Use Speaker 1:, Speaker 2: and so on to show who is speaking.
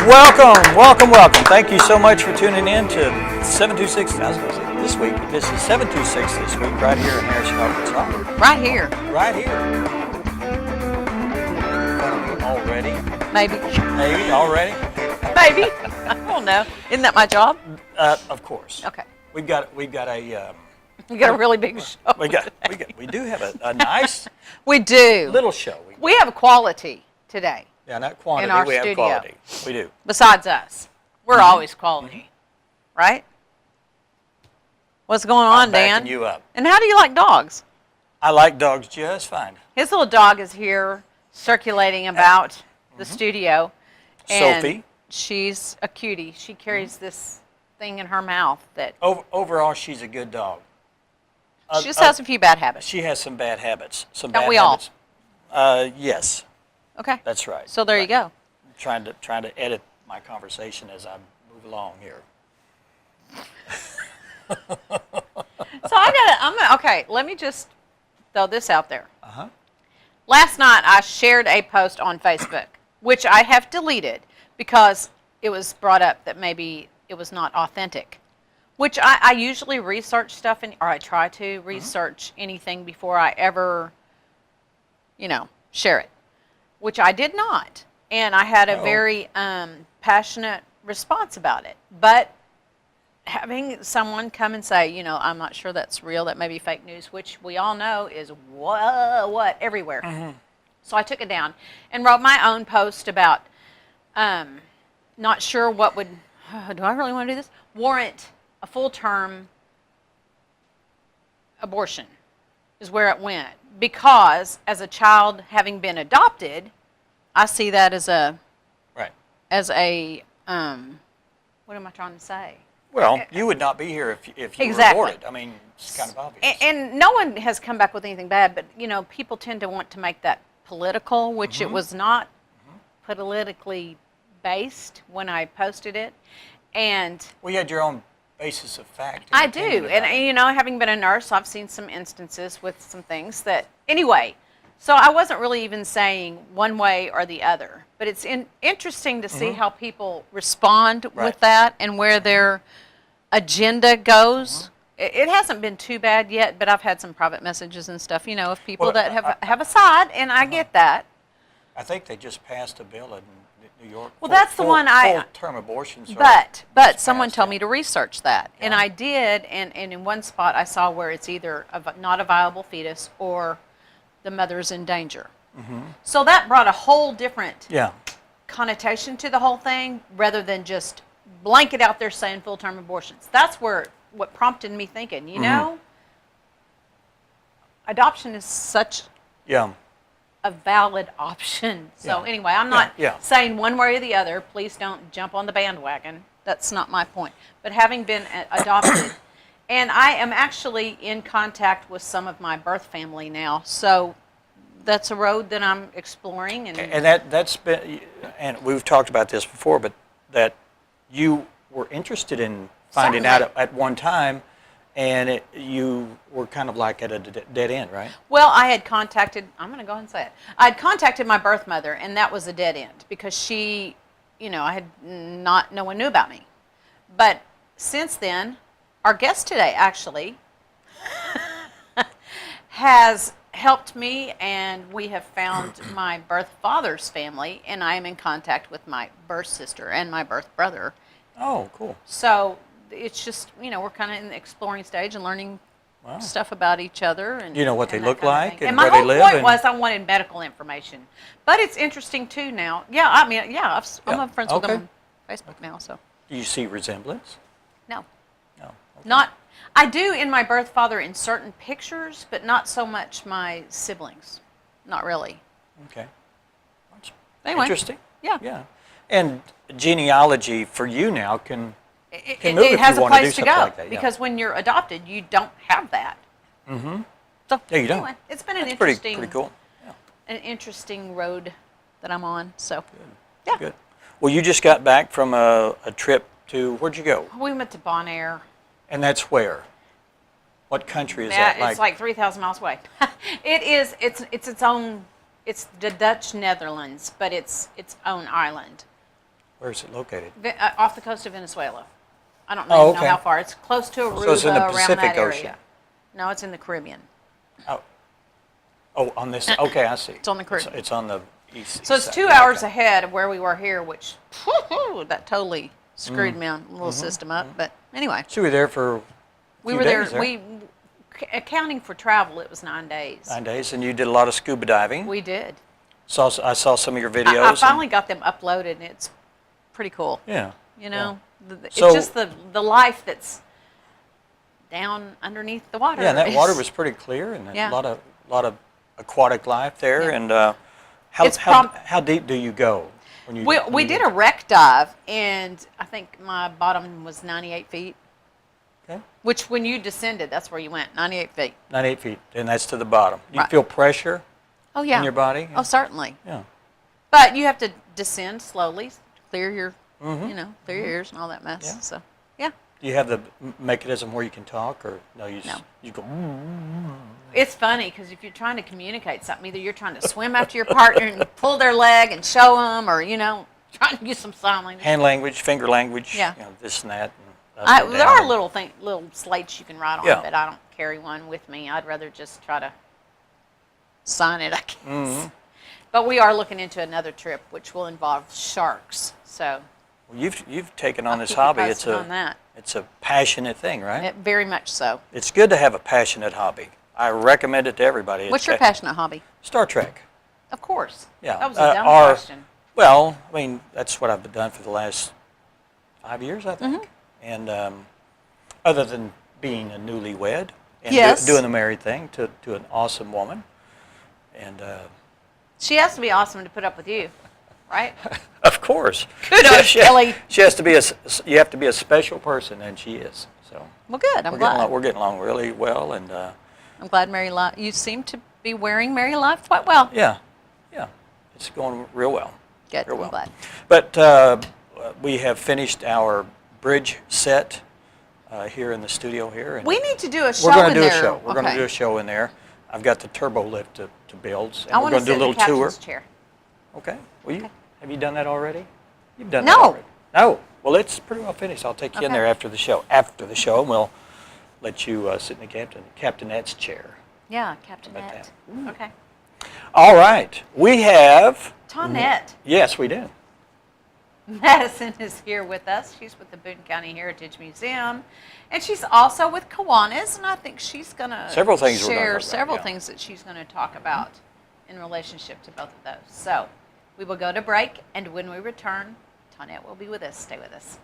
Speaker 1: Welcome, welcome, welcome. Thank you so much for tuning in to 726. I was going to say this week, but this is 726 this week, right here in Harrison, Arkansas.
Speaker 2: Right here.
Speaker 1: Right here. Already?
Speaker 2: Maybe.
Speaker 1: Maybe already?
Speaker 2: Maybe. I don't know. Isn't that my job?
Speaker 1: Of course.
Speaker 2: Okay.
Speaker 1: We've got a
Speaker 2: We got a really big show.
Speaker 1: we do have a nice
Speaker 2: we do
Speaker 1: little show.
Speaker 2: We have quality today.
Speaker 1: Yeah, not quantity.
Speaker 2: In our
Speaker 1: we
Speaker 2: studio.
Speaker 1: have quality. We do.
Speaker 2: Besides us, we're always quality, right? What's going on,
Speaker 1: I'm backing
Speaker 2: Dan?
Speaker 1: you up.
Speaker 2: And how do you like dogs?
Speaker 1: I like dogs just fine.
Speaker 2: His little dog is here circulating about the studio. And
Speaker 1: Sophie.
Speaker 2: She's a cutie. She carries this thing in her mouth that
Speaker 1: Overall, she's a good dog.
Speaker 2: she just has a few bad habits.
Speaker 1: She has some bad habits. Some
Speaker 2: Don't
Speaker 1: bad
Speaker 2: we all?
Speaker 1: habits. Yes,
Speaker 2: Okay.
Speaker 1: that's right.
Speaker 2: So there you go.
Speaker 1: Trying to edit my conversation as I move along here.
Speaker 2: So okay, let me just throw this out there.
Speaker 1: Uh-huh.
Speaker 2: Last night I shared a post on Facebook, which I have deleted because it was brought up that maybe it was not authentic. Which I usually research stuff, or I try to research anything before I ever, share it. Which I did not. And I had a very passionate response about it. But having someone come and say, I'm not sure that's real, that may be fake news, which we all know is what everywhere. Mm-hmm. So I took it down and wrote my own post about not sure what would, do I really want to do this? Warrant a full-term abortion is where it went. Because as a child having been adopted, I see that as a,
Speaker 1: Right.
Speaker 2: As a, what am I trying to say?
Speaker 1: Well, you would not be here if you
Speaker 2: Exactly.
Speaker 1: were aborted. I mean, it's kind of obvious.
Speaker 2: And no one has come back with anything bad, but, people tend to want to make that political, which it was not politically based when I posted it. And
Speaker 1: Well, you had your own basis of fact.
Speaker 2: I do. And, having been a nurse, I've seen some instances with some things that, anyway, so I wasn't really even saying one way or the other. But it's interesting to see how people respond with that and where their agenda goes. It hasn't been too bad yet, but I've had some private messages and stuff, of people that have a side, and I get that.
Speaker 1: I think they just passed a bill in New York.
Speaker 2: Well, that's the one
Speaker 1: full-term abortions.
Speaker 2: But someone told me to research that, and I did, and in one spot I saw where it's either not a viable fetus or the mother's in danger. So that brought a whole different connotation to the whole thing, rather than just blanket out there saying full-term abortions. That's what prompted me thinking, adoption is such a valid option. So anyway, I'm not saying one way or the other. Please don't jump on the bandwagon. That's not my point. But having been adopted, and I am actually in contact with some of my birth family now, so that's a road that I'm exploring. And
Speaker 1: that's been, and we've talked about this before, but that you were interested in finding out at one time, and you were kind of like at a dead end, right?
Speaker 2: Well, I had contacted, I'm going to go ahead and say it. I had contacted my birth mother, and that was a dead end because she, no one knew about me. But since then, our guest today actually has helped me, and we have found my birth father's family, and I am in contact with my birth sister and my birth brother.
Speaker 1: Oh, cool.
Speaker 2: So it's just, we're kind of in the exploring stage and learning stuff about each other. And
Speaker 1: you know what they look like and
Speaker 2: my
Speaker 1: where they live.
Speaker 2: whole point was I wanted medical information. But it's interesting, too, now. Yeah, I'm friends with them on Facebook now. So.
Speaker 1: Do you see resemblance?
Speaker 2: No.
Speaker 1: No.
Speaker 2: Okay. I do in my birth father in certain pictures, but not so much my siblings. Not really.
Speaker 1: Okay. That's
Speaker 2: anyway,
Speaker 1: interesting.
Speaker 2: Yeah.
Speaker 1: Yeah. And genealogy for you now can move
Speaker 2: it has
Speaker 1: if you
Speaker 2: a
Speaker 1: want to do
Speaker 2: place to
Speaker 1: something
Speaker 2: go
Speaker 1: like that.
Speaker 2: because when you're adopted, you don't have that.
Speaker 1: Mm-hmm.
Speaker 2: So
Speaker 1: yeah, you don't.
Speaker 2: Anyway, it's been an
Speaker 1: interesting, pretty cool. Yeah.
Speaker 2: An interesting road that I'm on. So
Speaker 1: good.
Speaker 2: Yeah.
Speaker 1: Good. Well, you just got back from a trip to, where'd you go?
Speaker 2: We went to Bonaire.
Speaker 1: And that's where? What country is that?
Speaker 2: It's like 3,000 miles away. It's its own. It's the Dutch Netherlands, but it's its own island.
Speaker 1: Where's it located?
Speaker 2: Off the coast of Venezuela. I don't
Speaker 1: Oh,
Speaker 2: know
Speaker 1: okay.
Speaker 2: how far. It's close to Aruba,
Speaker 1: So it's in the
Speaker 2: around
Speaker 1: Pacific
Speaker 2: that area.
Speaker 1: Ocean.
Speaker 2: No, it's in the Caribbean.
Speaker 1: Oh, on this. Okay, I see.
Speaker 2: It's on the Caribbean.
Speaker 1: It's on the east.
Speaker 2: So it's
Speaker 1: side.
Speaker 2: 2 hours ahead of where we were here, which that totally screwed me on little system up. But anyway,
Speaker 1: So we were there for
Speaker 2: we
Speaker 1: few
Speaker 2: were there.
Speaker 1: days there.
Speaker 2: We accounting for travel, it was 9 days.
Speaker 1: 9 days, and you did a lot of scuba diving.
Speaker 2: We did.
Speaker 1: I saw some of your videos.
Speaker 2: I finally got them uploaded, and it's pretty cool.
Speaker 1: Yeah.
Speaker 2: You know, it's
Speaker 1: So-
Speaker 2: just the life that's down underneath the water.
Speaker 1: Yeah, and that
Speaker 2: is-
Speaker 1: water was pretty clear, and
Speaker 2: Yeah.
Speaker 1: a lot of aquatic life there.
Speaker 2: Yeah.
Speaker 1: And
Speaker 2: It's
Speaker 1: how deep do you go? When you,
Speaker 2: We did a wreck dive, and I think my bottom was 98 feet.
Speaker 1: Okay.
Speaker 2: Which, when you descended, that's where you went, 98 feet.
Speaker 1: 98 feet, and that's to the bottom. You
Speaker 2: Right.
Speaker 1: feel pressure
Speaker 2: Oh, yeah.
Speaker 1: in your body?
Speaker 2: Oh, certainly.
Speaker 1: Yeah.
Speaker 2: But you have to descend slowly, clear your, clear your ears and all that mess.
Speaker 1: Yeah.
Speaker 2: So, yeah.
Speaker 1: Do you have the mechanism where you can talk, or no? You
Speaker 2: No.
Speaker 1: you go.
Speaker 2: It's funny because if you're trying to communicate something, either you're trying to swim after your partner and pull their leg and show them, or, trying to use some sign language.
Speaker 1: Hand language, finger language.
Speaker 2: Yeah.
Speaker 1: This and that. And up and
Speaker 2: There
Speaker 1: down.
Speaker 2: are little slates you can write on,
Speaker 1: Yeah.
Speaker 2: but I don't carry one with me. I'd rather just try to sign it, I guess.
Speaker 1: Mm-hmm.
Speaker 2: But we are looking into another trip, which will involve sharks. So
Speaker 1: Well, you've taken on
Speaker 2: I'll
Speaker 1: this
Speaker 2: keep you
Speaker 1: hobby.
Speaker 2: posted on that.
Speaker 1: It's a passionate thing, right?
Speaker 2: Very much so.
Speaker 1: It's good to have a passionate hobby. I recommend it to everybody.
Speaker 2: What's your passionate hobby?
Speaker 1: Star Trek.
Speaker 2: Of course.
Speaker 1: Yeah.
Speaker 2: That was a dumb
Speaker 1: or-
Speaker 2: question.
Speaker 1: Well, I mean, that's what I've done for the last 5 years, I think.
Speaker 2: Mm-hmm.
Speaker 1: And other than being a newlywed and
Speaker 2: Yes.
Speaker 1: doing the married thing to an awesome woman. And
Speaker 2: She has to be awesome to put up with you, right?
Speaker 1: of course.
Speaker 2: Kudos, Kelly.
Speaker 1: She has to be you have to be a special person, and she is. So
Speaker 2: Well, good. I'm glad.
Speaker 1: we're getting along really well, and
Speaker 2: I'm glad Mary Life. You seem to be wearing Mary Life quite well.
Speaker 1: yeah, it's going real well.
Speaker 2: Good.
Speaker 1: Real
Speaker 2: I'm
Speaker 1: well.
Speaker 2: glad.
Speaker 1: But we have finished our bridge set here in the studio here. And
Speaker 2: We need to do a show
Speaker 1: we're going
Speaker 2: in
Speaker 1: to do
Speaker 2: there.
Speaker 1: a show. We're going to
Speaker 2: Okay.
Speaker 1: do a show in there. I've got the turbo lift to build, and
Speaker 2: I
Speaker 1: we're
Speaker 2: want
Speaker 1: going
Speaker 2: to
Speaker 1: to do
Speaker 2: sit
Speaker 1: a
Speaker 2: in the
Speaker 1: little tour.
Speaker 2: captain's chair.
Speaker 1: Okay. Well,
Speaker 2: Okay.
Speaker 1: have you done that already? You've done
Speaker 2: No.
Speaker 1: that already. No. Well, it's pretty well finished. I'll take you in
Speaker 2: Okay.
Speaker 1: there after the show. After the show, and we'll let you sit in the captainette's chair.
Speaker 2: Yeah, Captain
Speaker 1: How about
Speaker 2: Ed. Okay.
Speaker 1: All right. We have.
Speaker 2: Toinette
Speaker 1: Yes, we do.
Speaker 2: Madison is here with us. She's with the Boone County Heritage Museum, and she's also with Kiwanis, and I think she's going to
Speaker 1: Several things we're gonna
Speaker 2: share
Speaker 1: talk about,
Speaker 2: several
Speaker 1: yeah.
Speaker 2: things that she's going to talk about in relationship to both of those. So we will go to break, and when we return, Toinette will be with us. Stay with us.